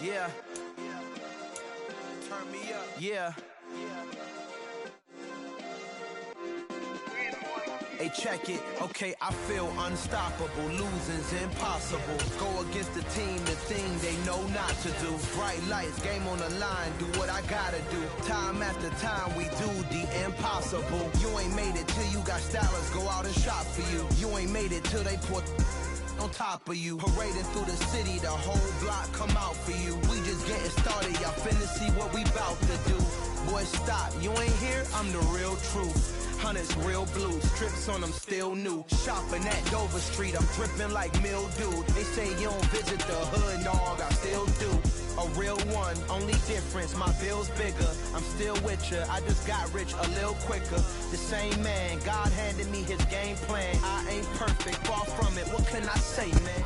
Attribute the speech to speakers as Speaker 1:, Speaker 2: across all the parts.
Speaker 1: Yeah. Turn me up. Yeah. Hey, check it. Okay, I feel unstoppable. Losing's impossible. Go against the team, the thing they know not to do. Bright lights, game on the line. Do what I gotta do. Time after time, we do the impossible. You ain't made it till you got stylists go out and shop for you. You ain't made it till they put on top of you. Parading through the city, the whole block come out for you. We just getting started, y'all finna see what we bout to do. Boy, stop, you ain't here? I'm the real truth. Hunters real blue, strips on them still new. Shopping at Dover Street, I'm dripping like mildew. They say you don't visit the hood, dog, I still do. A real one, only difference, my bill's bigger. I'm still with ya, I just got rich a little quicker. The same man, God handed me his game plan. I ain't perfect, far from it, what can I say, man?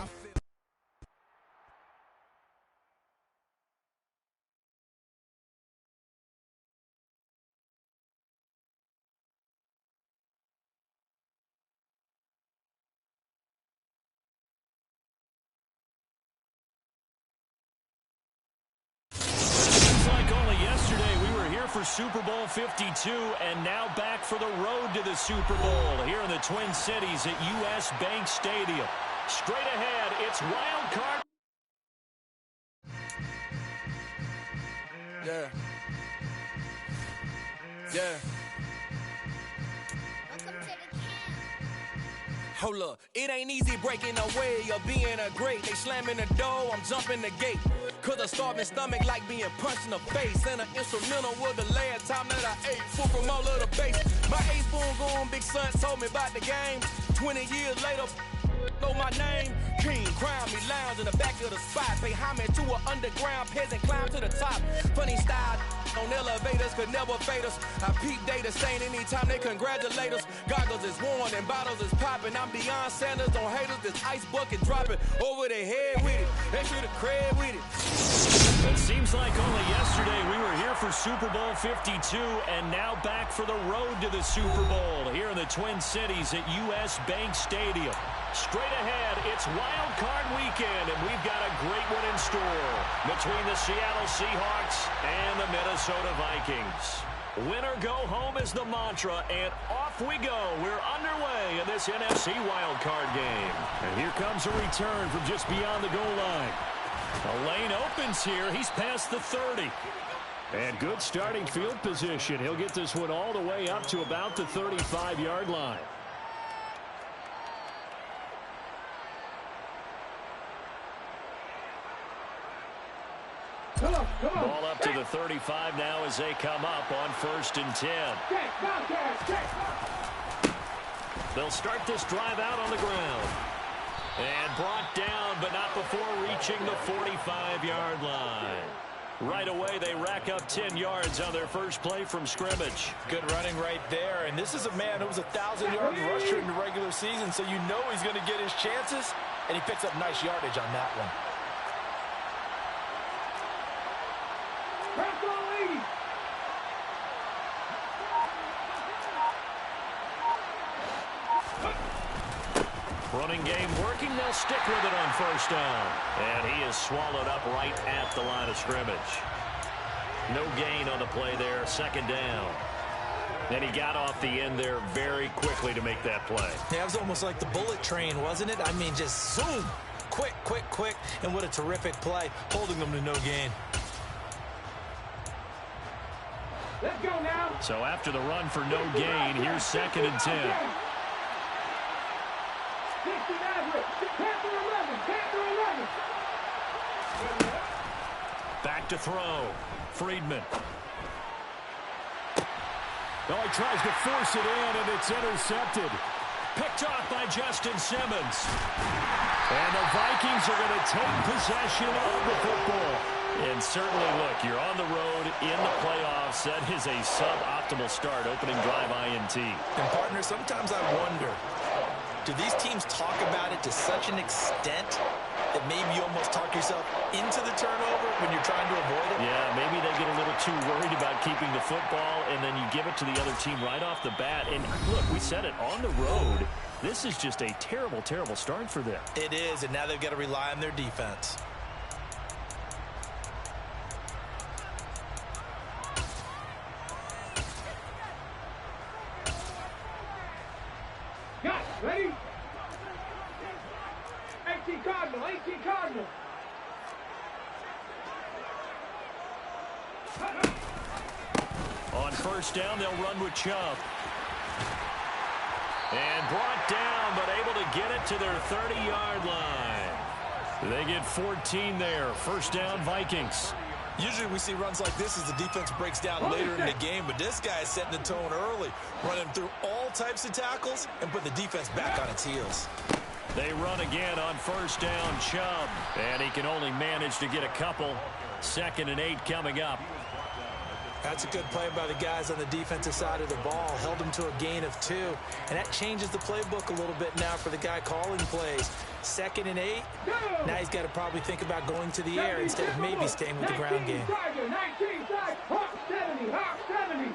Speaker 2: For Super Bowl 52, and now back for the road to the Super Bowl here in the Twin Cities at U.S. Bank Stadium. Straight ahead, it's wild card.
Speaker 1: Yeah. Yeah. Hold up, it ain't easy breaking away or being a great. They slamming the door, I'm jumping the gate. Cause a starving stomach like being punched in the face. And an instrumental was the last time that I ate. Food from all of the base. My ace spoon going, big son told me about the game. 20 years later, know my name. King, crown me, lounge in the back of the spot. Pay homage to an underground peasant, climb to the top. Funny style on elevators could never fade us. I peep data stain anytime they congratulate us. Goggles is worn and bottles is popping. I'm Deion Sanders on haters, this ice bucket dropping over their head with it. They should have cred with it.
Speaker 2: It seems like only yesterday we were here for Super Bowl 52, and now back for the road to the Super Bowl here in the Twin Cities at U.S. Bank Stadium. Straight ahead, it's Wild Card Weekend, and we've got a great one in store between the Seattle Seahawks and the Minnesota Vikings. Win or go home is the mantra, and off we go. We're underway in this NFC Wild Card game. And here comes a return from just beyond the goal line. The lane opens here. He's past the 30. And good starting field position. He'll get this one all the way up to about the 35-yard line. Ball up to the 35 now as they come up on 1st and 10. They'll start this drive out on the ground. And brought down, but not before reaching the 45-yard line. Right away, they rack up 10 yards on their first play from scrimmage.
Speaker 3: Good running right there. And this is a man who was a 1,000-yard rusher in the regular season, so you know he's going to get his chances. And he picks up nice yardage on that one.
Speaker 2: Running game working. They'll stick with it on 1st down. And he is swallowed up right at the line of scrimmage. No gain on the play there. 2nd down. And he got off the end there very quickly to make that play.
Speaker 3: Yeah, it was almost like the bullet train, wasn't it? I mean, just zoom. Quick, quick, quick. And what a terrific play, holding them to no gain.
Speaker 4: Let's go now.
Speaker 2: So after the run for no gain, here's 2nd and 10. Back to throw. Friedman. Oh, he tries to force it in, and it's intercepted. Picked off by Justin Simmons. And the Vikings are going to take possession of the football. And certainly, look, you're on the road in the playoffs. That is a suboptimal start, opening drive INT.
Speaker 3: And, partner, sometimes I wonder, do these teams talk about it to such an extent that maybe you almost talk yourself into the turnover when you're trying to avoid it?
Speaker 2: Yeah, maybe they get a little too worried about keeping the football, and then you give it to the other team right off the bat. And, look, we said it, on the road, this is just a terrible, terrible start for them.
Speaker 3: It is, and now they've got to rely on their defense.
Speaker 4: Cardinal, 18 Cardinal.
Speaker 2: On first down, they'll run with Chubb. And brought down, but able to get it to their 30-yard line. They get 14 there. First down, Vikings.
Speaker 3: Usually we see runs like this as the defense breaks down later in the game, but this guy is setting the tone early, running through all types of tackles and put the defense back on its heels.
Speaker 2: They run again on first down, Chubb. And he can only manage to get a couple. 2nd and 8 coming up.
Speaker 3: That's a good play by the guys on the defensive side of the ball. Held them to a gain of 2. And that changes the playbook a little bit now for the guy calling plays. 2nd and 8. Now he's got to probably think about going to the air instead of maybe staying with the ground game.
Speaker 4: 19 Hawk 70, Hawk 70.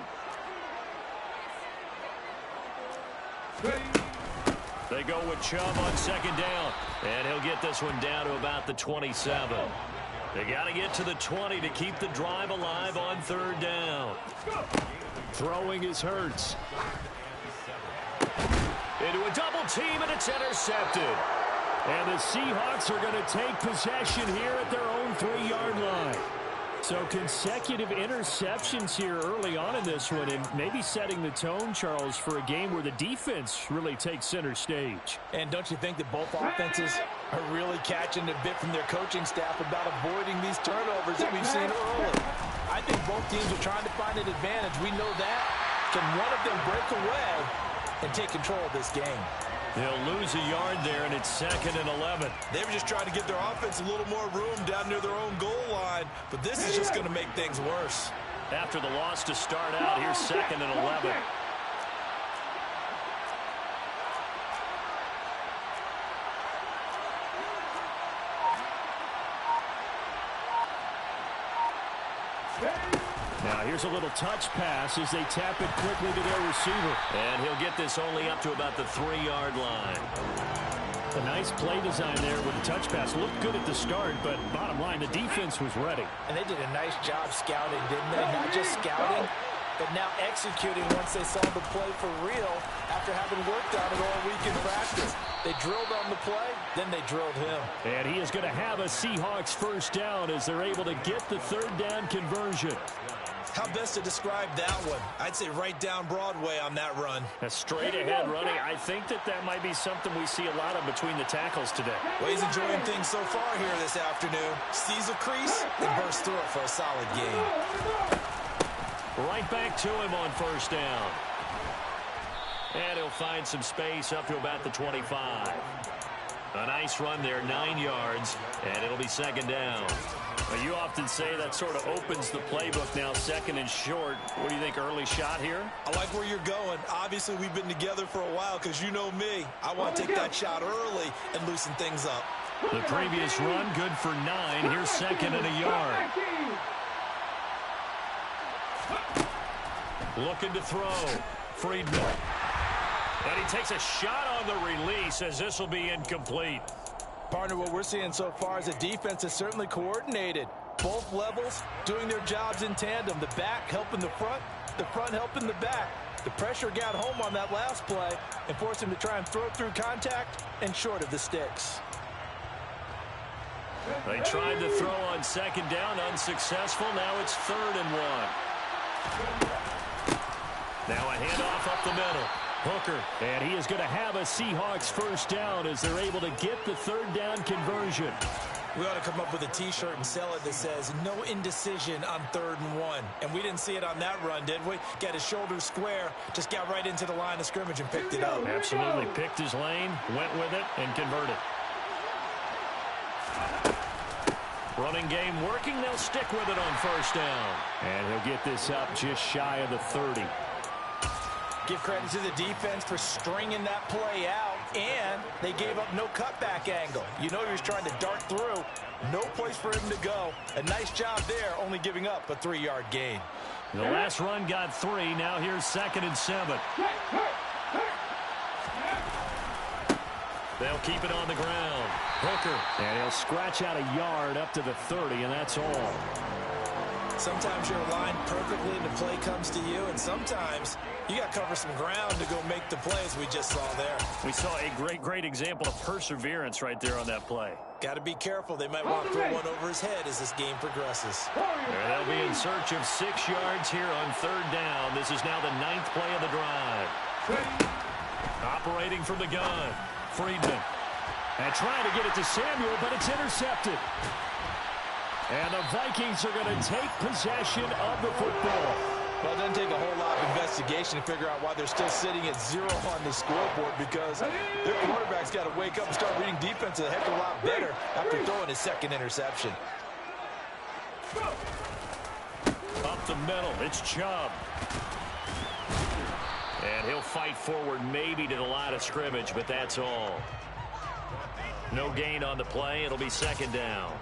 Speaker 2: They go with Chubb on 2nd down. And he'll get this one down to about the 27. They got to get to the 20 to keep the drive alive on 3rd down. Throwing is Hurts. Into a double team, and it's intercepted. And the Seahawks are going to take possession here at their own 3-yard line. So consecutive interceptions here early on in this one, and maybe setting the tone, Charles, for a game where the defense really takes center stage.
Speaker 3: And don't you think that both offenses are really catching a bit from their coaching staff about avoiding these turnovers that we've seen early? I think both teams are trying to find an advantage. We know that. Can one of them break away and take control of this game?
Speaker 2: They'll lose a yard there, and it's 2nd and 11.
Speaker 3: They were just trying to give their offense a little more room down near their own goal line, but this is just going to make things worse.
Speaker 2: After the loss to start out, here's 2nd and 11. Now here's a little touch pass as they tap it quickly to their receiver. And he'll get this only up to about the 3-yard line. A nice play design there with the touch pass. Looked good at the start, but bottom line, the defense was ready.
Speaker 3: And they did a nice job scouting, didn't they? Not just scouting, but now executing once they saw the play for real after having worked on it all week in practice. They drilled on the play, then they drilled him.
Speaker 2: And he is going to have a Seahawks first down as they're able to get the 3rd down conversion.
Speaker 3: How best to describe that one? I'd say right down Broadway on that run.
Speaker 2: A straight-ahead running. I think that might be something we see a lot of between the tackles today.
Speaker 3: Well, he's enjoying things so far here this afternoon. Sees a crease and bursts through it for a solid game.
Speaker 2: Right back to him on first down. And he'll find some space up to about the 25. A nice run there, 9 yards, and it'll be 2nd down. Well, you often say that sort of opens the playbook now, 2nd and short. What do you think, early shot here?
Speaker 3: I like where you're going. Obviously, we've been together for a while because you know me. I want to take that shot early and loosen things up.
Speaker 2: The previous run, good for 9. Here's 2nd and a yard. Looking to throw. Friedman. And he takes a shot on the release as this will be incomplete.
Speaker 3: Partner, what we're seeing so far is the defense is certainly coordinated. Both levels doing their jobs in tandem. The back helping the front helping the back. The pressure got home on that last play and forced him to try and throw through contact and short of the sticks.
Speaker 2: They tried to throw on 2nd down, unsuccessful. Now it's 3rd and 1. Now a handoff up the middle. Hooker, and he is going to have a Seahawks first down as they're able to get the 3rd down conversion.
Speaker 3: We ought to come up with a T-shirt and sell it that says, no indecision on 3rd and 1. And we didn't see it on that run, did we? Got his shoulders square, just got right into the line of scrimmage and picked it up.
Speaker 2: Absolutely. Picked his lane, went with it, and converted. Running game working. They'll stick with it on first down. And he'll get this up just shy of the 30.
Speaker 3: Give credit to the defense for stringing that play out, and they gave up no cutback angle. You know he was trying to dart through. No place for him to go. A nice job there, only giving up a 3-yard gain.
Speaker 2: The last run got 3. Now here's 2nd and 7. They'll keep it on the ground. Hooker, and he'll scratch out a yard up to the 30, and that's all.
Speaker 3: Sometimes you're aligned perfectly and the play comes to you, and sometimes you got to cover some ground to go make the plays we just saw there.
Speaker 2: We saw a great example of perseverance right there on that play.
Speaker 3: Got to be careful. They might want to throw one over his head as this game progresses.
Speaker 2: They'll be in search of 6 yards here on 3rd down. This is now the 9th play of the drive. Operating from the gun, Friedman. And trying to get it to Samuel, but it's intercepted. And the Vikings are going to take possession of the football.
Speaker 3: Well, it doesn't take a whole lot of investigation to figure out why they're still sitting at 0 on the scoreboard, because their quarterback's got to wake up and start reading defense a heck of a lot better after throwing his 2nd interception.
Speaker 2: Up the middle, it's Chubb. And he'll fight forward maybe to the line of scrimmage, but that's all. No gain on the play. It'll be 2nd down.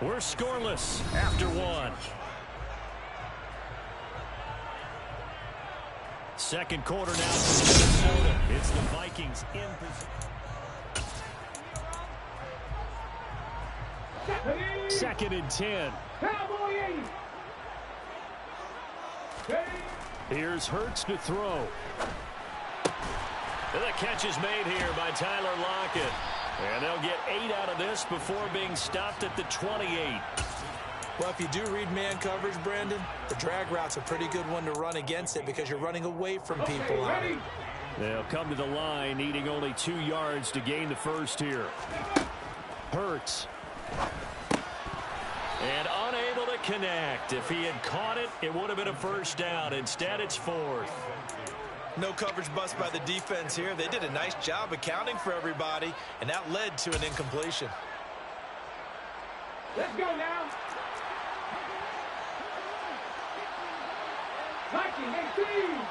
Speaker 2: We're scoreless after 1. 2nd quarter now for Minnesota. It's the Vikings in position. 2nd and 10. Here's Hurts to throw. The catch is made here by Tyler Lockett. And they'll get 8 out of this before being stopped at the 28.
Speaker 3: Well, if you do read man coverage, Brandon, the drag route's a pretty good one to run against it because you're running away from people on it.
Speaker 2: They'll come to the line, needing only 2 yards to gain the first here. Hurts. And unable to connect. If he had caught it, it would have been a first down. Instead, it's 4th.
Speaker 3: No coverage bust by the defense here. They did a nice job accounting for everybody, and that led to an incompletion.
Speaker 4: Let's go now. 19-18.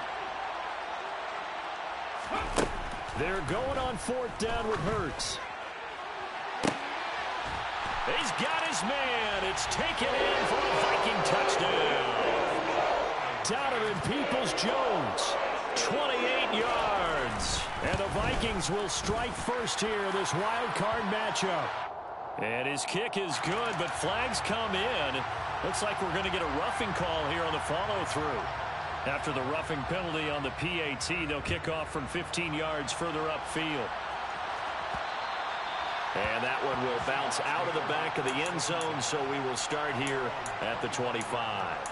Speaker 2: They're going on 4th down with Hurts. He's got his man. It's taken in for a Viking touchdown. Donovan Peoples-Jones, 28 yards. And the Vikings will strike first here in this wild card matchup. And his kick is good, but flags come in. Looks like we're going to get a roughing call here on the follow-through. After the roughing penalty on the PAT, they'll kick off from 15 yards further upfield. And that one will bounce out of the back of the end zone, so we will start here at the 25.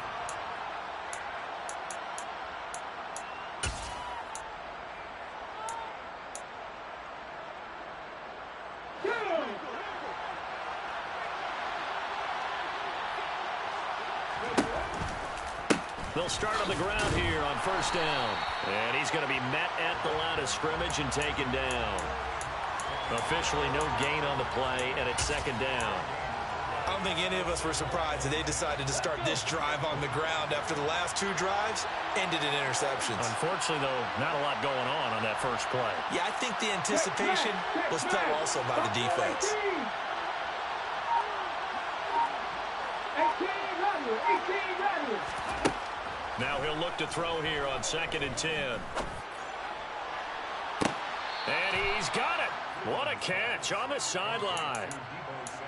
Speaker 2: They'll start on the ground here on 1st down. And he's going to be met at the line of scrimmage and taken down. Officially no gain on the play, and it's 2nd down.
Speaker 3: I don't think any of us were surprised that they decided to start this drive on the ground after the last 2 drives ended in interceptions.
Speaker 2: Unfortunately, though, not a lot going on that first play.
Speaker 3: Yeah, I think the anticipation was felt also by the defense.
Speaker 4: 18.
Speaker 2: Now he'll look to throw here on 2nd and 10. And he's got it. What a catch on the sideline.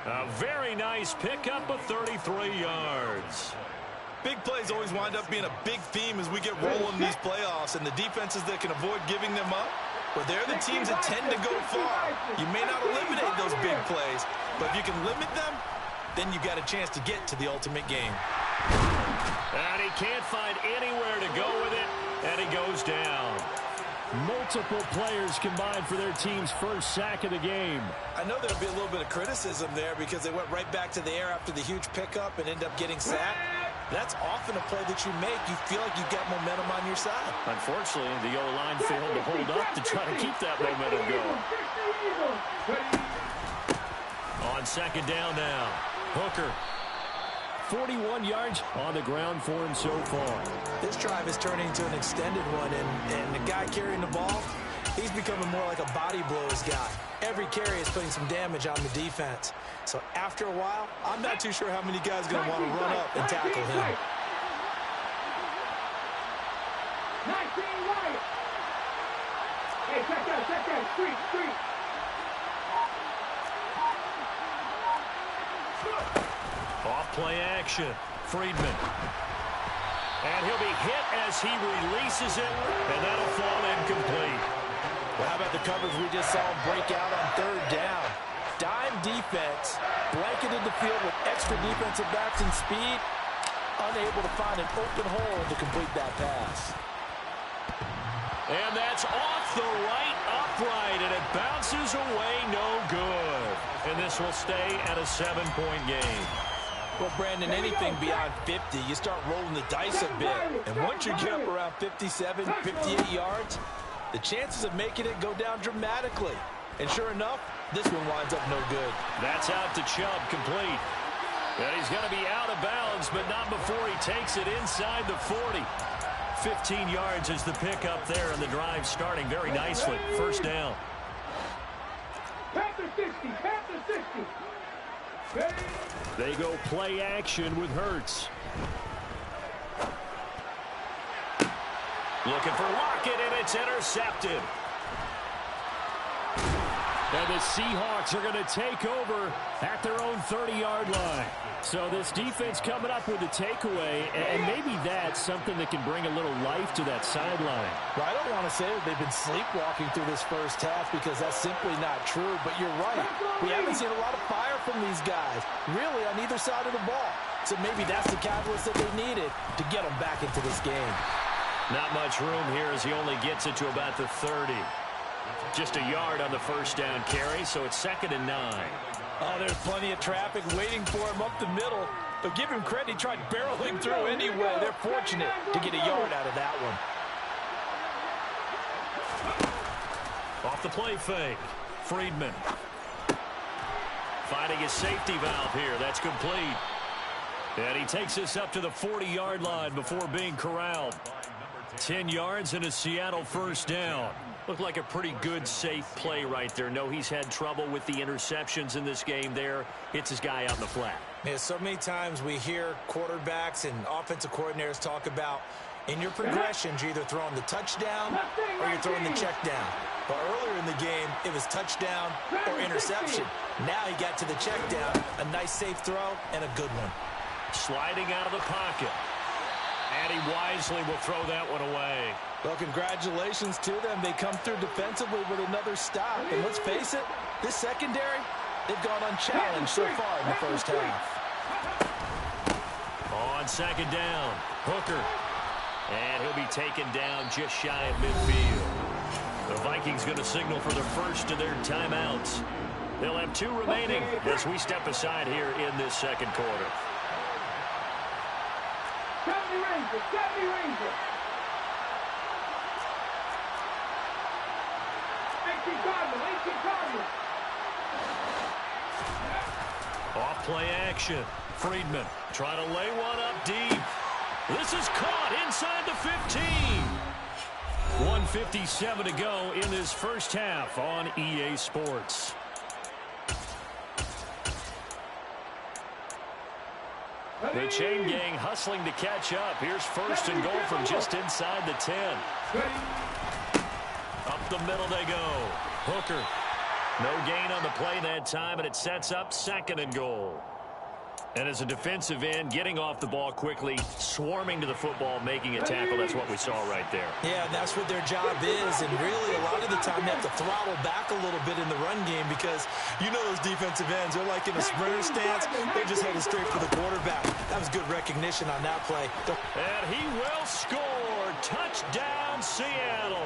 Speaker 2: A very nice pickup of 33 yards.
Speaker 3: Big plays always wind up being a big theme as we get rolling in these playoffs, and the defenses that can avoid giving them up, well, they're the teams that tend to go far. You may not eliminate those big plays, but if you can limit them, then you've got a chance to get to the ultimate game.
Speaker 2: And he can't find anywhere to go with it, and he goes down. Multiple players combined for their team's first sack of the game.
Speaker 3: I know there'll be a little bit of criticism there because they went right back to the air after the huge pickup and end up getting sacked. That's often a play that you make. You feel like you've got momentum on your side.
Speaker 2: Unfortunately, the O-line failed to hold up to try to keep that momentum going. On 2nd down now, Hooker. 41 yards on the ground for him so far.
Speaker 3: This drive is turning into an extended one, and the guy carrying the ball, he's becoming more like a body blows guy. Every carry is putting some damage on the defense. So after a while, I'm not too sure how many guys are going to want to run up and tackle him.
Speaker 4: 19 right. Hey, check that. Street.
Speaker 2: Play action. Friedman. And he'll be hit as he releases it, and that'll fall incomplete.
Speaker 3: Well, how about the coverage we just saw him break out on third down? Dime defense, blanketed the field with extra defensive backs and speed, unable to find an open hole to complete that pass.
Speaker 2: And that's off the right upright, and it bounces away no good. And this will stay at a 7-point game.
Speaker 3: Well, Brandon, anything beyond 50, you start rolling the dice a bit. And once you get up around 57, 58 yards, the chances of making it go down dramatically. And sure enough, this one winds up no good.
Speaker 2: That's out to Chubb, complete. And he's going to be out of bounds, but not before he takes it inside the 40. 15 yards is the pickup there, and the drive starting very nicely. First down.
Speaker 4: Panther 60, Panther 60.
Speaker 2: They go play action with Hurts. Looking for Lockett, and it's intercepted. And the Seahawks are going to take over at their own 30-yard line. So this defense coming up with a takeaway, and maybe that's something that can bring a little life to that sideline.
Speaker 3: Well, I don't want to say that they've been sleepwalking through this first half because that's simply not true, but you're right. We haven't seen a lot of fire from these guys, really, on either side of the ball. So maybe that's the catalyst that they needed to get them back into this game.
Speaker 2: Not much room here as he only gets it to about the 30. Just a yard on the first down carry, so it's 2nd and 9.
Speaker 3: Oh, there's plenty of traffic waiting for him up the middle. But give him credit, he tried barreling through anyway. They're fortunate to get a yard out of that one.
Speaker 2: Off the play fake. Friedman. Finding his safety valve here. That's complete. And he takes us up to the 40-yard line before being corralled. 10 yards and a Seattle first down. Looked like a pretty good, safe play right there. No, he's had trouble with the interceptions in this game there. Hits his guy out in the flat.
Speaker 3: Yeah, so many times we hear quarterbacks and offensive coordinators talk about in your progressions, you're either throwing the touchdown or you're throwing the check down. But earlier in the game, it was touchdown or interception. Now he got to the check down, a nice safe throw, and a good one.
Speaker 2: Sliding out of the pocket. And he wisely will throw that one away.
Speaker 3: Well, congratulations to them. They come through defensively with another stop. And let's face it, this secondary, they've gone unchallenged so far in the first half.
Speaker 2: On 2nd down, Hooker. And he'll be taken down just shy of midfield. The Vikings going to signal for the first of their timeouts. They'll have 2 remaining as we step aside here in this second quarter.
Speaker 4: 70 Rangers, 70 Rangers. 18 Cardinals, 18 Cardinals.
Speaker 2: Off play action. Friedman trying to lay one up deep. This is caught inside the 15. 1:57 to go in this first half on EA Sports. The chain gang hustling to catch up. Here's 1st and goal from just inside the 10. Up the middle they go. Hooker. No gain on the play that time, and it sets up 2nd and goal. And as a defensive end, getting off the ball quickly, swarming to the football, making a tackle, that's what we saw right there.
Speaker 3: Yeah, and that's what their job is. And really, a lot of the time, they have to throttle back a little bit in the run game because you know those defensive ends, they're like in a sprinter stance. They're just headed straight for the quarterback. That was good recognition on that play.
Speaker 2: And he will score. Touchdown, Seattle.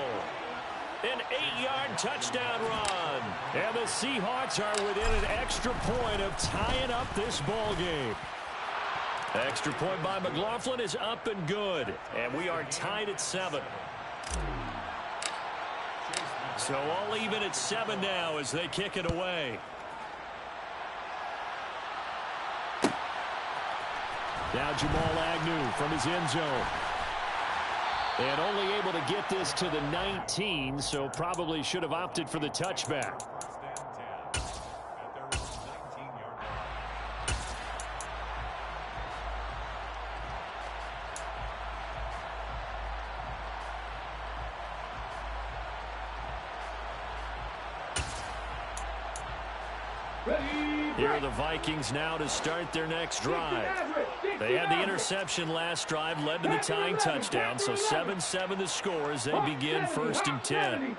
Speaker 2: An 8-yard touchdown run. And the Seahawks are within an extra point of tying up this ball game. Extra point by McLaughlin is up and good. And we are tied at 7. So all even at 7 now as they kick it away. Now Jamal Agnew from his end zone. And only able to get this to the 19, so probably should have opted for the touchback. Here are the Vikings now to start their next drive. They had the interception last drive, led to the tying touchdown, so 7-7 the score as they begin 1st and 10.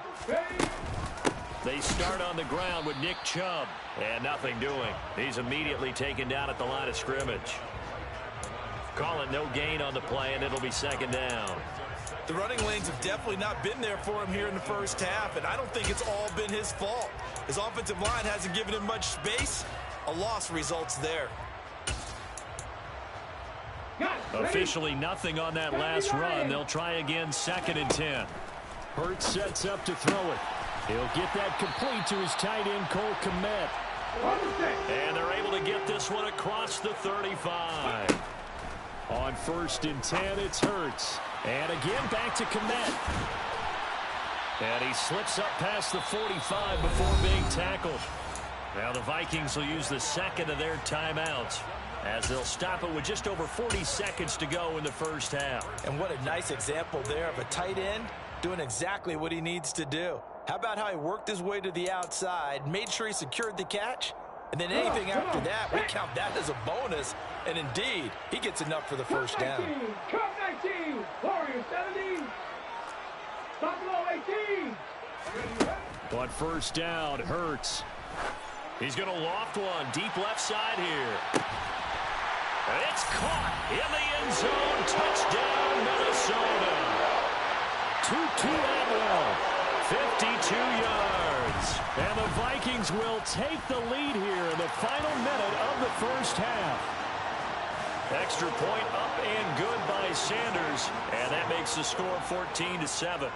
Speaker 2: They start on the ground with Nick Chubb, and nothing doing. He's immediately taken down at the line of scrimmage. Call it no gain on the play, and it'll be 2nd down.
Speaker 3: The running lanes have definitely not been there for him here in the first half, and I don't think it's all been his fault. His offensive line hasn't given him much space. A loss results there.
Speaker 2: Officially nothing on that last run. They'll try again 2nd and 10. Hurts sets up to throw it. He'll get that complete to his tight end, Cole Kmet. And they're able to get this one across the 35. On 1st and 10, it's Hurts. And again, back to Kmet. And he slips up past the 45 before being tackled. Now the Vikings will use the 2nd of their timeouts, as they'll stop it with just over 40 seconds to go in the first half.
Speaker 3: And what a nice example there of a tight end doing exactly what he needs to do. How about how he worked his way to the outside, made sure he secured the catch, and then anything after that, we count that as a bonus. And indeed, he gets enough for the first down.
Speaker 4: 19, Warriors 17, Buffalo 18.
Speaker 2: On 1st down, Hurts. He's going to loft one deep left side here. And it's caught in the end zone. Touchdown, Minnesota. Tutu Atwell, 52 yards. And the Vikings will take the lead here in the final minute of the first half. Extra point up and good by Sanders. And that makes the score 14-7.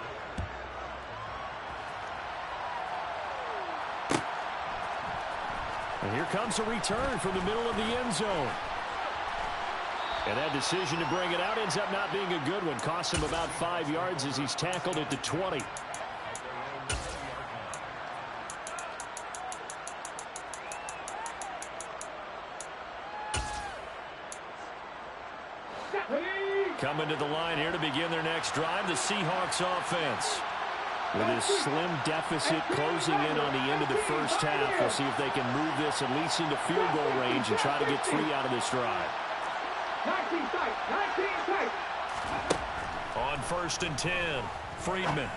Speaker 2: And here comes a return from the middle of the end zone. And that decision to bring it out ends up not being a good one. Costs him about 5 yards as he's tackled at the 20. Coming to the line here to begin their next drive, the Seahawks offense. With his slim deficit closing in on the end of the first half, we'll see if they can move this at least into field goal range and try to get 3 out of this drive.
Speaker 4: 19 tight.
Speaker 2: On 1st and 10, Friedman.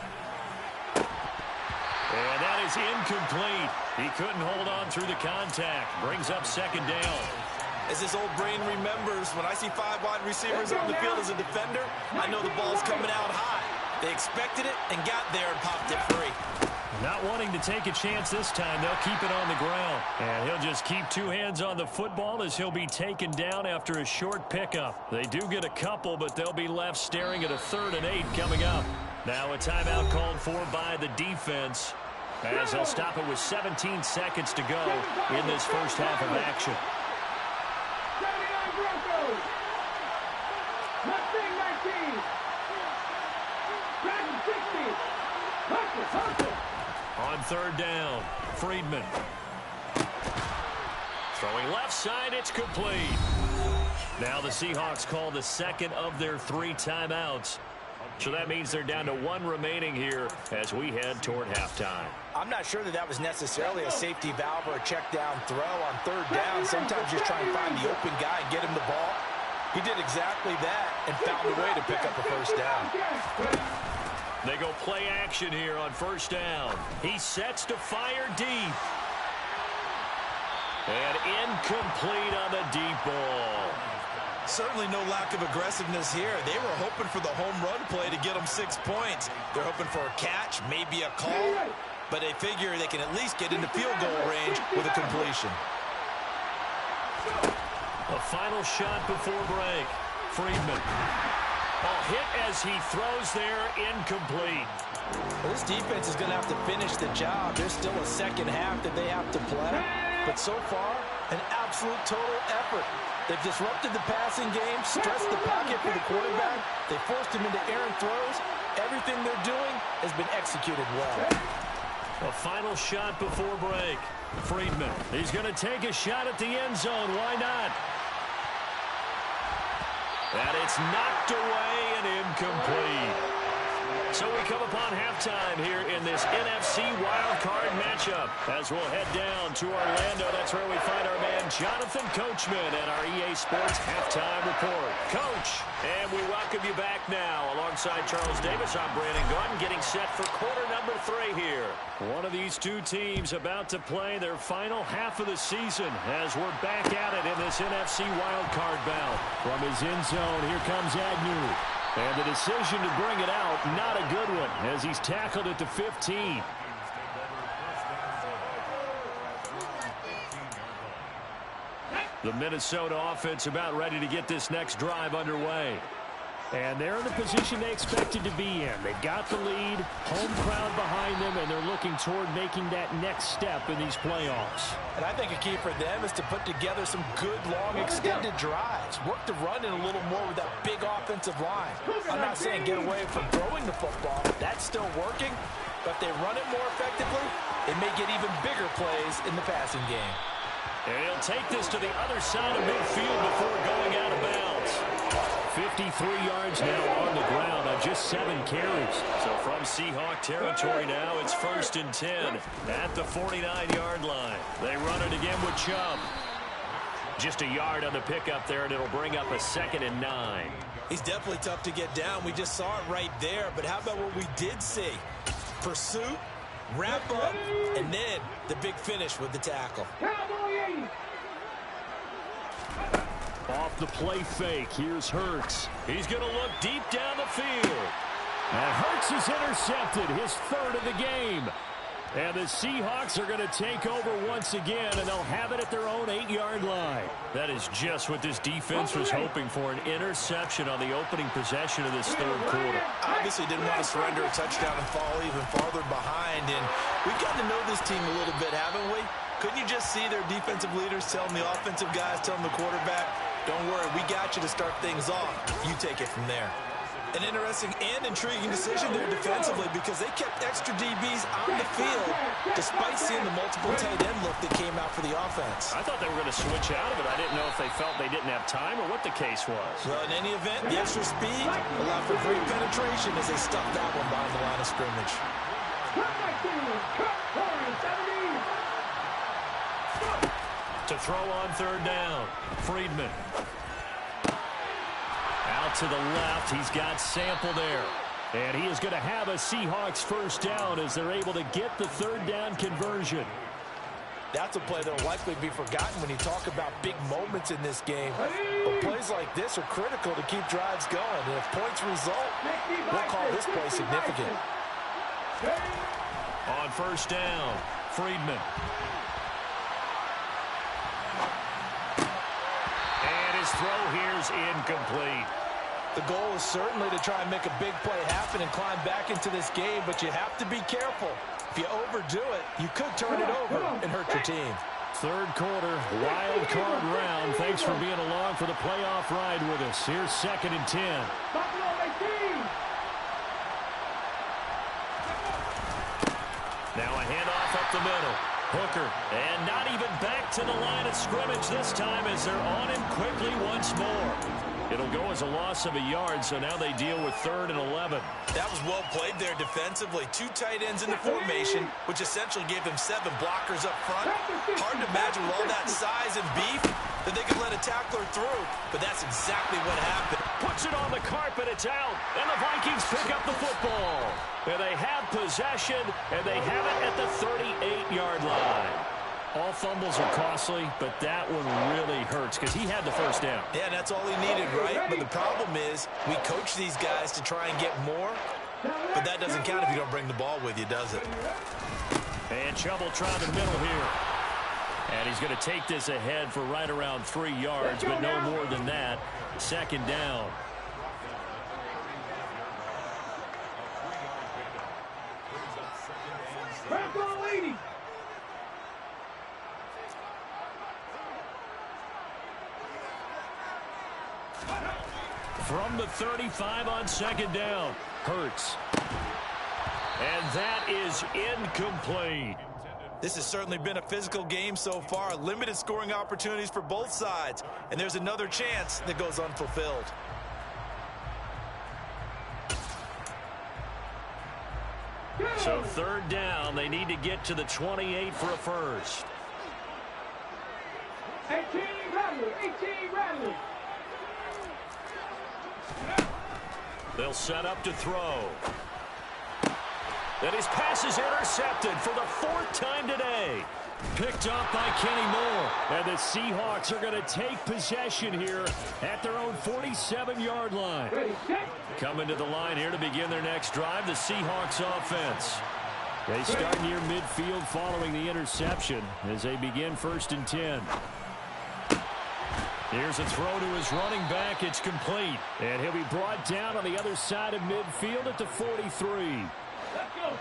Speaker 2: And that is incomplete. He couldn't hold on through the contact. Brings up 2nd down.
Speaker 3: As his old brain remembers, when I see 5 wide receivers on the field as a defender, I know the ball's coming out high. They expected it and got there and popped it free.
Speaker 2: Not wanting to take a chance this time, they'll keep it on the ground. And he'll just keep 2 hands on the football as he'll be taken down after a short pickup. They do get a couple, but they'll be left staring at a 3rd and 8 coming up. Now a timeout called for by the defense, as they'll stop it with 17 seconds to go in this first half of action.
Speaker 4: 79 Broncos. Mustang 19. Dragon 60. Hustle.
Speaker 2: On 3rd down, Friedman. Throwing left side, it's complete. Now the Seahawks call the 2nd of their 3 timeouts. So that means they're down to 1 remaining here as we head toward halftime.
Speaker 3: I'm not sure that was necessarily a safety valve or a check down throw on 3rd down. Sometimes just try and find the open guy and get him the ball. He did exactly that and found a way to pick up a first down.
Speaker 2: They go play action here on 1st down. He sets to fire deep. And incomplete on the deep ball.
Speaker 3: Certainly no lack of aggressiveness here. They were hoping for the home run play to get them 6 points. They're hoping for a catch, maybe a call, but they figure they can at least get into field goal range with a completion.
Speaker 2: A final shot before break. Friedman. A hit as he throws there, incomplete.
Speaker 3: Well, this defense is going to have to finish the job. There's still a second half that they have to play, but so far, an absolute total effort. They've disrupted the passing game, stressed the pocket for the quarterback. They forced him into errant throws. Everything they're doing has been executed well.
Speaker 2: A final shot before break. Friedman. He's going to take a shot at the end zone. Why not? And it's knocked away and incomplete. So we come upon halftime here in this NFC wildcard matchup. As we'll head down to Orlando, that's where we find our man Jonathan Coachman and our EA Sports Halftime Report. Coach, and we welcome you back now. Alongside Charles Davis, I'm Brandon Gordon, getting set for quarter number 3 here. One of these two teams about to play their final half of the season as we're back at it in this NFC wildcard bout. From his end zone, here comes Agnew. And the decision to bring it out, not a good one, as he's tackled at the 15. The Minnesota offense about ready to get this next drive underway. And they're in the position they expected to be in. They've got the lead, home crowd behind them, and they're looking toward making that next step in these playoffs.
Speaker 3: And I think a key for them is to put together some good, long, extended drives. Work the run in a little more with that big offensive line. I'm not saying get away from throwing the football. That's still working. But if they run it more effectively, they may get even bigger plays in the passing game.
Speaker 2: And he'll take this to the other side of midfield before going out of bounds. 53 yards now on the ground on just 7 carries. So from Seahawk territory now, it's 1st and 10 at the 49-yard line. They run it again with Chubb. Just a yard on the pickup there, and it'll bring up a 2nd and 9.
Speaker 3: He's definitely tough to get down. We just saw it right there. But how about what we did see? Pursuit, wrap up, and then the big finish with the tackle.
Speaker 2: Off the play fake, here's Hurts. He's going to look deep down the field. And Hurts is intercepted, his 3rd of the game. And the Seahawks are going to take over once again, and they'll have it at their own 8-yard line. That is just what this defense was hoping for, an interception on the opening possession of this 3rd quarter.
Speaker 3: Obviously didn't want to surrender a touchdown and fall even farther behind. And we've gotten to know this team a little bit, haven't we? Couldn't you just see their defensive leaders telling the offensive guys, telling the quarterback, don't worry, we got you to start things off. You take it from there. An interesting and intriguing decision there defensively because they kept extra DBs on the field despite seeing the multiple tight end look that came out for the offense.
Speaker 2: I thought they were going to switch out of it. I didn't know if they felt they didn't have time or what the case was.
Speaker 3: Well, in any event, the extra speed allowed for great penetration as they stuffed that one behind the line of scrimmage.
Speaker 2: To throw on 3rd down, Friedman. Out to the left, he's got Sample there. And he is going to have a Seahawks 1st down as they're able to get the 3rd down conversion.
Speaker 3: That's a play that will likely be forgotten when you talk about big moments in this game. But plays like this are critical to keep drives going. And if points result, we'll call this play significant.
Speaker 2: On 1st down, Friedman. Throw here's incomplete.
Speaker 3: The goal is certainly to try and make a big play happen and climb back into this game, but you have to be careful. If you overdo it, you could turn it over and hurt your team.
Speaker 2: 3rd quarter, wild card round. Thanks for being along for the playoff ride with us. Here's 2nd and 10. Now a handoff up the middle. Hooker, and not even back to the line of scrimmage this time as they're on him quickly once more. It'll go as a loss of a yard, so now they deal with 3rd and 11.
Speaker 3: That was well played there defensively. 2 tight ends in the formation, which essentially gave them 7 blockers up front. Hard to imagine with all that size and beef that they could let a tackler through, but that's exactly what happened.
Speaker 2: Puts it on the carpet, it's out, and the Vikings pick up the football. And they have possession, and they have it at the 38-yard line. All fumbles are costly, but that one really hurts because he had the 1st down.
Speaker 3: Yeah, that's all he needed, right? But the problem is we coach these guys to try and get more, but that doesn't count if you don't bring the ball with you, does it?
Speaker 2: And Chubb will try the middle here. And he's going to take this ahead for right around 3 yards, but no more than that. 2nd down. From the 35 on 2nd down, Hurts. And that is incomplete.
Speaker 3: This has certainly been a physical game so far. Limited scoring opportunities for both sides. And there's another chance that goes unfulfilled.
Speaker 2: So third down, they need to get to the 28 for a first.
Speaker 4: 18 Bradley, 18 Bradley.
Speaker 2: They'll set up to throw. And his pass is intercepted for the fourth time today. Picked up by Kenny Moore. And the Seahawks are going to take possession here at their own 47-yard line. Coming to the line here to begin their next drive, the Seahawks offense. They start near midfield following the interception as they begin 1st and 10. Here's a throw to his running back. It's complete. And he'll be brought down on the other side of midfield at the 43.
Speaker 4: Let's go.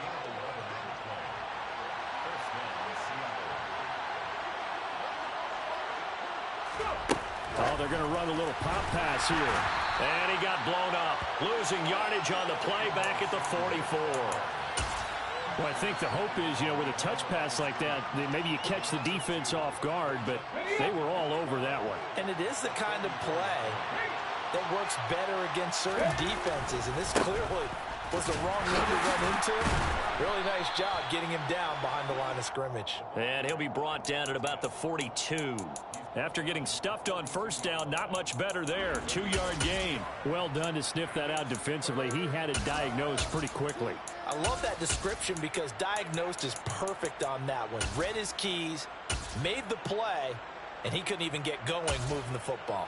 Speaker 2: Oh, they're going to run a little pop pass here. And he got blown up. Losing yardage on the play back at the 44. Well, I think the hope is, with a touch pass like that, maybe you catch the defense off guard, but they were all over that one.
Speaker 3: And it is the kind of play that works better against certain defenses, and this clearly was the wrong one to run into. Really nice job getting him down behind the line of scrimmage.
Speaker 2: And he'll be brought down at about the 42. After getting stuffed on first down, not much better there. 2-yard gain. Well done to sniff that out defensively. He had it diagnosed pretty quickly.
Speaker 3: I love that description because diagnosed is perfect on that one. Read his keys, made the play, and he couldn't even get going moving the football.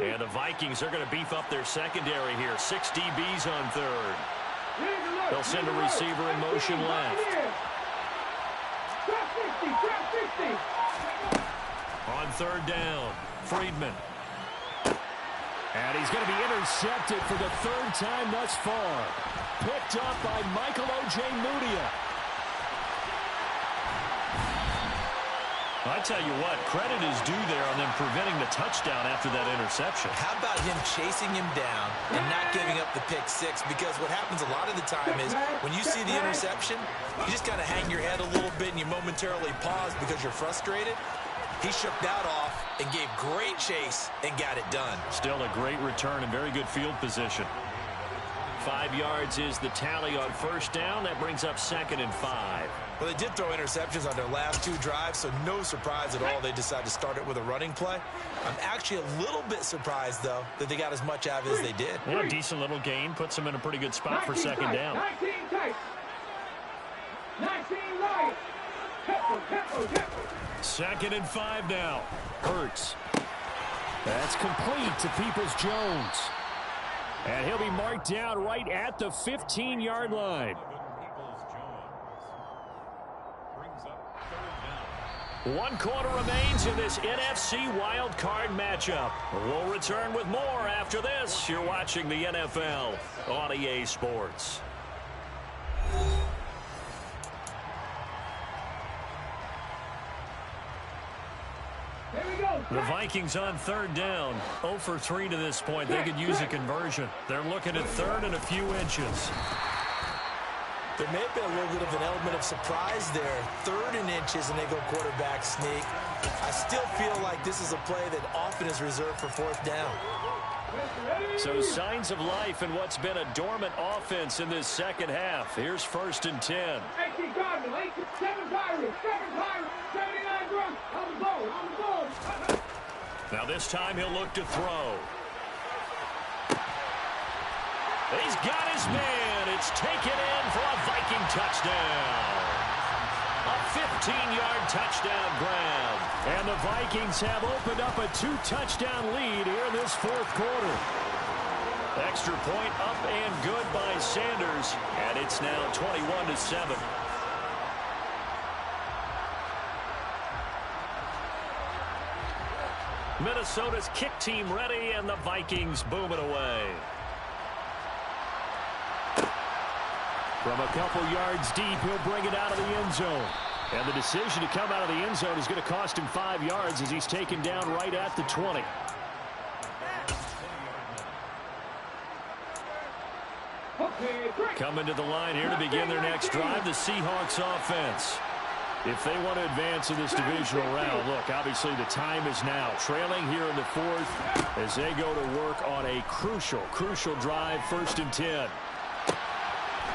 Speaker 2: And the Vikings are going to beef up their secondary here. 6 DBs on third. They'll send a receiver in motion left. On third down, Friedman. And he's going to be intercepted for the third time thus far. Picked up by Michael O.J. Mudia. I tell you what, credit is due there on them preventing the touchdown after that interception.
Speaker 3: How about him chasing him down and not giving up the pick six? Because what happens a lot of the time is when you see the interception, you just kind of hang your head a little bit and you momentarily pause because you're frustrated. He shook that off and gave great chase and got it done.
Speaker 2: Still a great return and very good field position. 5 yards is the tally on first down. That brings up 2nd and 5.
Speaker 3: Well, they did throw interceptions on their last 2 drives, so no surprise at all they decided to start it with a running play. I'm actually a little bit surprised, though, that they got as much out of it as they did.
Speaker 2: Yeah, decent little gain. Puts them in a pretty good spot for second down.
Speaker 4: 19 tight. 19 light. Tempo.
Speaker 2: 2nd and 5 now. Hurts. That's complete to Peoples-Jones. And he'll be marked down right at the 15-yard line. One quarter remains in this NFC wild card matchup. We'll return with more after this. You're watching the NFL on EA Sports. The Vikings on third down. 0 for 3 to this point. They could use a conversion. They're looking at third and a few inches.
Speaker 3: There may have been a little bit of an element of surprise there. 3rd and inches, and they go quarterback sneak. I still feel like this is a play that often is reserved for 4th down.
Speaker 2: So signs of life in what's been a dormant offense in this second half. Here's 1st and 10.
Speaker 4: 18 Cardinals, 7 Pirates, 79 Drunk, on the ball.
Speaker 2: Now this time he'll look to throw. He's got his man. It's taken in for a Viking touchdown. A 15-yard touchdown grab. And the Vikings have opened up a 2-touchdown lead here in this 4th quarter. Extra point up and good by Sanders. And it's now 21-7. Minnesota's kick team ready, and the Vikings boom it away. From a couple yards deep, he'll bring it out of the end zone. And the decision to come out of the end zone is going to cost him 5 yards as he's taken down right at the 20. Coming to the line here to begin their next drive, the Seahawks offense. If they want to advance in this divisional round, look, obviously the time is now. Trailing here in the 4th as they go to work on a crucial drive, 1st and 10.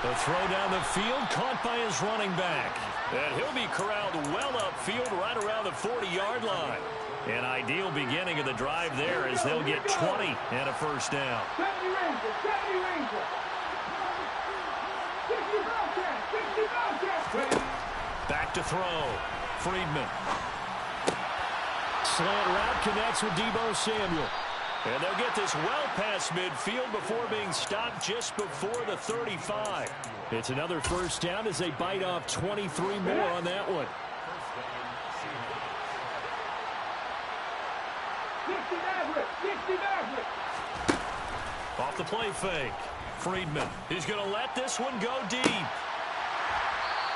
Speaker 2: The throw down the field, caught by his running back. And he'll be corralled well upfield right around the 40-yard line. An ideal beginning of the drive there as they'll get 20 and a first down.
Speaker 4: 70 Rangers, 70 Rangers. 60 Bobcats, 60 Bobcats.
Speaker 2: Back to throw. Friedman. Slant route connects with Deebo Samuel. And they'll get this well past midfield before being stopped just before the 35. It's another first down as they bite off 23 more on that one.
Speaker 4: 60 Maverick, 60 Maverick.
Speaker 2: Off the play fake. Friedman. He's going to let this one go deep.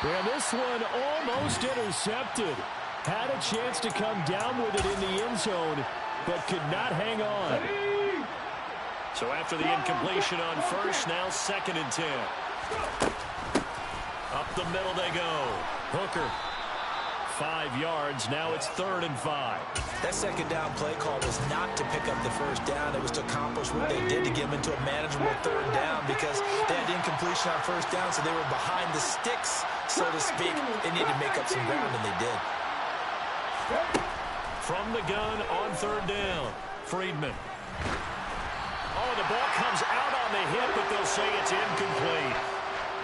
Speaker 2: And this one almost intercepted. Had a chance to come down with it in the end zone, but could not hang on. So after the incompletion on first, now 2nd and 10. Up the middle they go. Hooker. 5 yards. Now it's 3rd and 5.
Speaker 3: That second down play call was not to pick up the first down. It was to accomplish what they did to get them into a manageable 3rd down because they had incompletion on first down, so they were behind the sticks, so to speak. They needed to make up some ground, and they did.
Speaker 2: From the gun on 3rd down. Friedman. Oh, the ball comes out on the hip, but they'll say it's incomplete.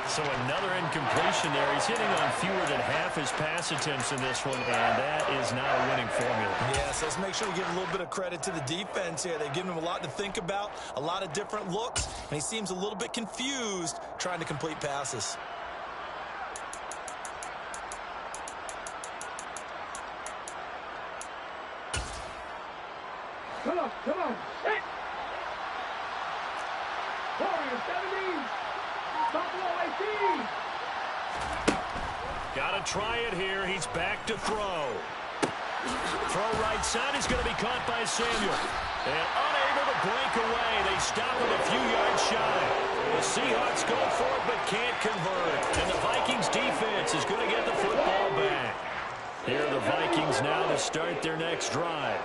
Speaker 2: So another incompletion there. He's hitting on fewer than half his pass attempts in this one, and that is not a winning formula.
Speaker 3: Yes, let's make sure we give a little bit of credit to the defense here. They've given him a lot to think about, a lot of different looks, and he seems a little bit confused trying to complete passes.
Speaker 4: Come on, come on. Hey. Warriors, 70. Buffalo AC.
Speaker 2: Got to try it here. He's back to throw. Throw right side is going to be caught by Samuel. And unable to break away. They stop him a few yards shy. The Seahawks go for it but can't convert. And the Vikings defense is going to get the football back. Here are the Vikings now to start their next drive.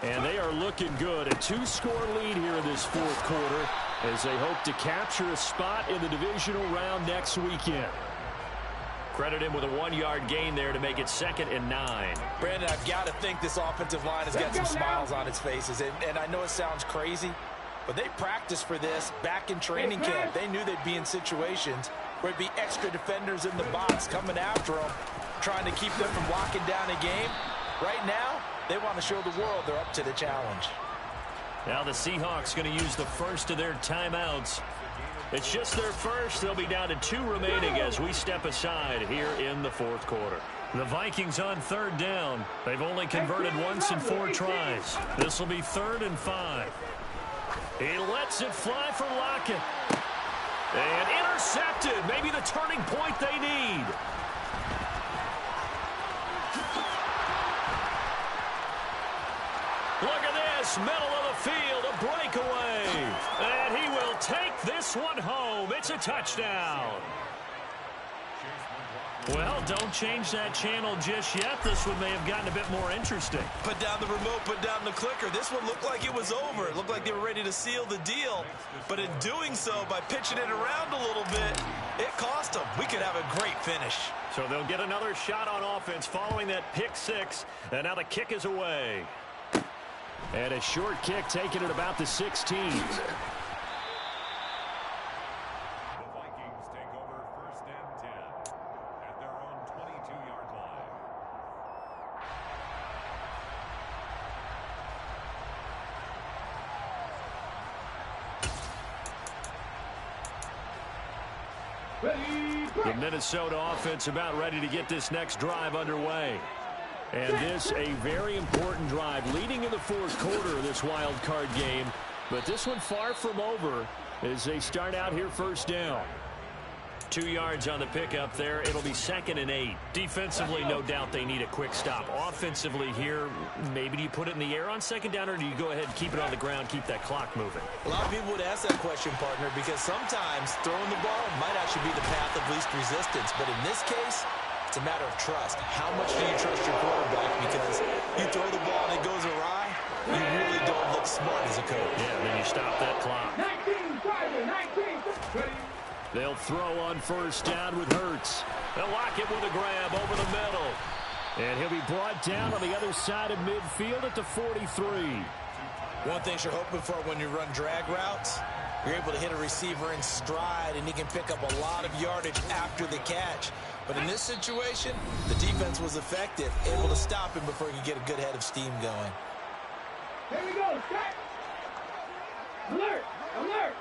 Speaker 2: And they are looking good. A 2-score lead here in this 4th quarter as they hope to capture a spot in the divisional round next weekend. Credit him with a 1-yard gain there to make it 2nd and 9.
Speaker 3: Brandon, I've got to think this offensive line has got some smiles on its faces. And I know it sounds crazy, but they practiced for this back in training camp. They knew they'd be in situations where it'd be extra defenders in the box coming after them, trying to keep them from locking down a game. Right now, they want to show the world they're up to the challenge.
Speaker 2: Now the Seahawks going to use the first of their timeouts. It's just their first. They'll be down to 2 remaining as we step aside here in the 4th quarter. The Vikings on 3rd down. They've only converted once in 4 tries. This will be 3rd and 5. He lets it fly for Lockett. And intercepted. Maybe the turning point they need. Look at this, middle of the field, a breakaway. And he will take this one home. It's a touchdown. Well, don't change that channel just yet. This one may have gotten a bit more interesting.
Speaker 3: Put down the remote, put down the clicker. This one looked like it was over. It looked like they were ready to seal the deal. But in doing so, by pitching it around a little bit, it cost them. We could have a great finish.
Speaker 2: So they'll get another shot on offense following that pick 6. And now the kick is away. And a short kick taken at about the 16.
Speaker 5: The Vikings take over 1st and 10 at their own 22-yard line.
Speaker 2: The Minnesota offense about ready to get this next drive underway. And this a very important drive leading in the 4th quarter of this wild card game. But this one far from over as they start out here 1st down. 2 yards on the pickup there. It'll be 2nd and 8. Defensively, no doubt they need a quick stop. Offensively here, maybe do you put it in the air on 2nd down, or do you go ahead and keep it on the ground, keep that clock moving?
Speaker 3: A lot of people would ask that question, partner, because sometimes throwing the ball might actually be the path of least resistance. But in this case, it's a matter of trust. How much do you trust your quarterback? Because you throw the ball and it goes awry, you really don't look smart as a coach.
Speaker 2: Yeah, then you stop that clock.
Speaker 4: 19, driver, 19.
Speaker 2: They'll throw on first down with Hurts. They'll lock it with a grab over the middle. And he'll be brought down on the other side of midfield at the 43.
Speaker 3: One thing you're hoping for when you run drag routes, you're able to hit a receiver in stride, and he can pick up a lot of yardage after the catch. But in this situation, the defense was effective, able to stop him before he could get a good head of steam going.
Speaker 4: Here we go. Set. Alert. Alert.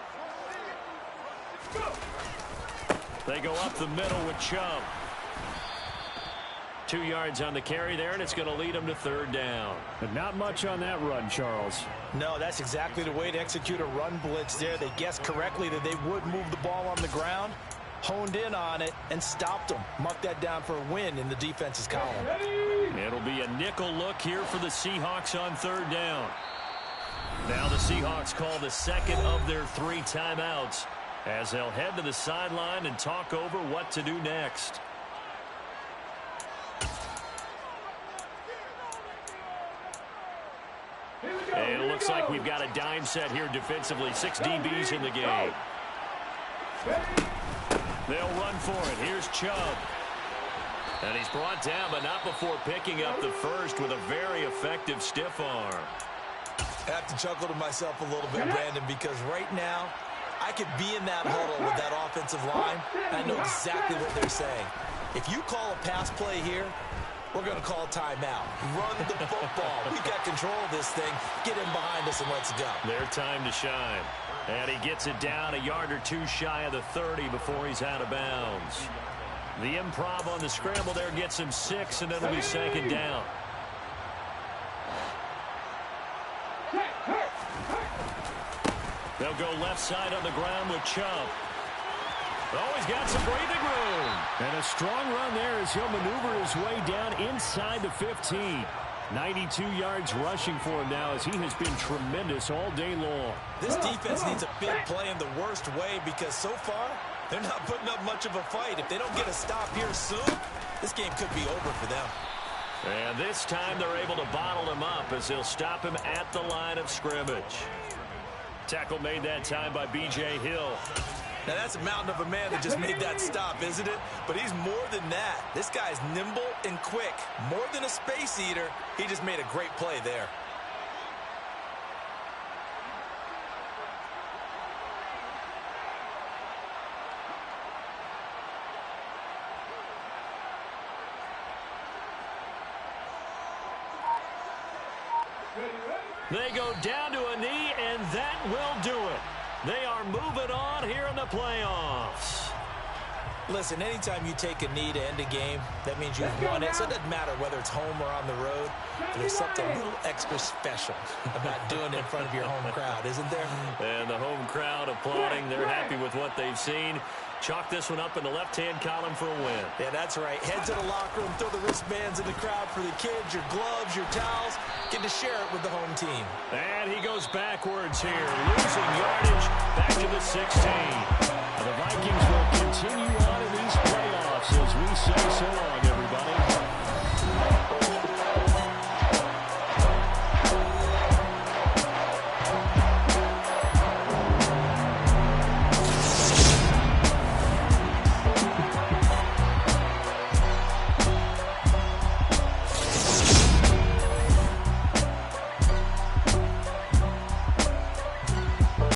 Speaker 4: Go.
Speaker 2: They go up the middle with Chubb. 2 yards on the carry there, and it's going to lead them to third down. But not much on that run, Charles.
Speaker 3: No, that's exactly the way to execute a run blitz there. They guessed correctly that they would move the ball on the ground, honed in on it, and stopped them. Mark that down for a win in the defense's column.
Speaker 2: It'll be a nickel look here for the Seahawks on third down. Now the Seahawks call the second of their 3 timeouts as they'll head to the sideline and talk over what to do next. And it looks like we've got a dime set here defensively. 6 DBs in the game. They'll run for it. Here's Chubb. And he's brought down, but not before picking up the first with a very effective stiff arm.
Speaker 3: I have to chuckle to myself a little bit, Brandon, because right now I could be in that huddle with that offensive line. I know exactly what they're saying. If you call a pass play here, we're going to call a timeout. Run the football. We've got control of this thing. Get him behind us and let's go.
Speaker 2: Their time to shine. And he gets it down a yard or 2 shy of the 30 before he's out of bounds. The improv on the scramble there gets him 6, and it'll be second down. They'll go left side on the ground with Chubb. Oh, he's got some breathing room. And a strong run there as he'll maneuver his way down inside the 15. 92 yards rushing for him now as he has been tremendous all day long.
Speaker 3: This defense needs a big play in the worst way because so far they're not putting up much of a fight. If they don't get a stop here soon, this game could be over for them.
Speaker 2: And this time they're able to bottle him up as they'll stop him at the line of scrimmage. Tackle made that time by B.J. Hill.
Speaker 3: Now, that's a mountain of a man that just made that stop, isn't it? But he's more than that. This guy's nimble and quick. More than a space eater, he just made a great play there.
Speaker 2: They go down to a knee, and that will do it. They are moving on here in the playoffs.
Speaker 3: Listen, anytime you take a knee to end a game, that means you've won it. So it doesn't matter whether it's home or on the road. But there's something a little extra special about doing it in front of your home crowd, isn't there?
Speaker 2: And the home crowd applauding. They're happy with what they've seen. Chalk this one up in the left-hand column for a win.
Speaker 3: Yeah, that's right. Head to the locker room, throw the wristbands in the crowd for the kids, your gloves, your towels. Get to share it with the home team.
Speaker 2: And he goes backwards here, losing yardage back to the 16.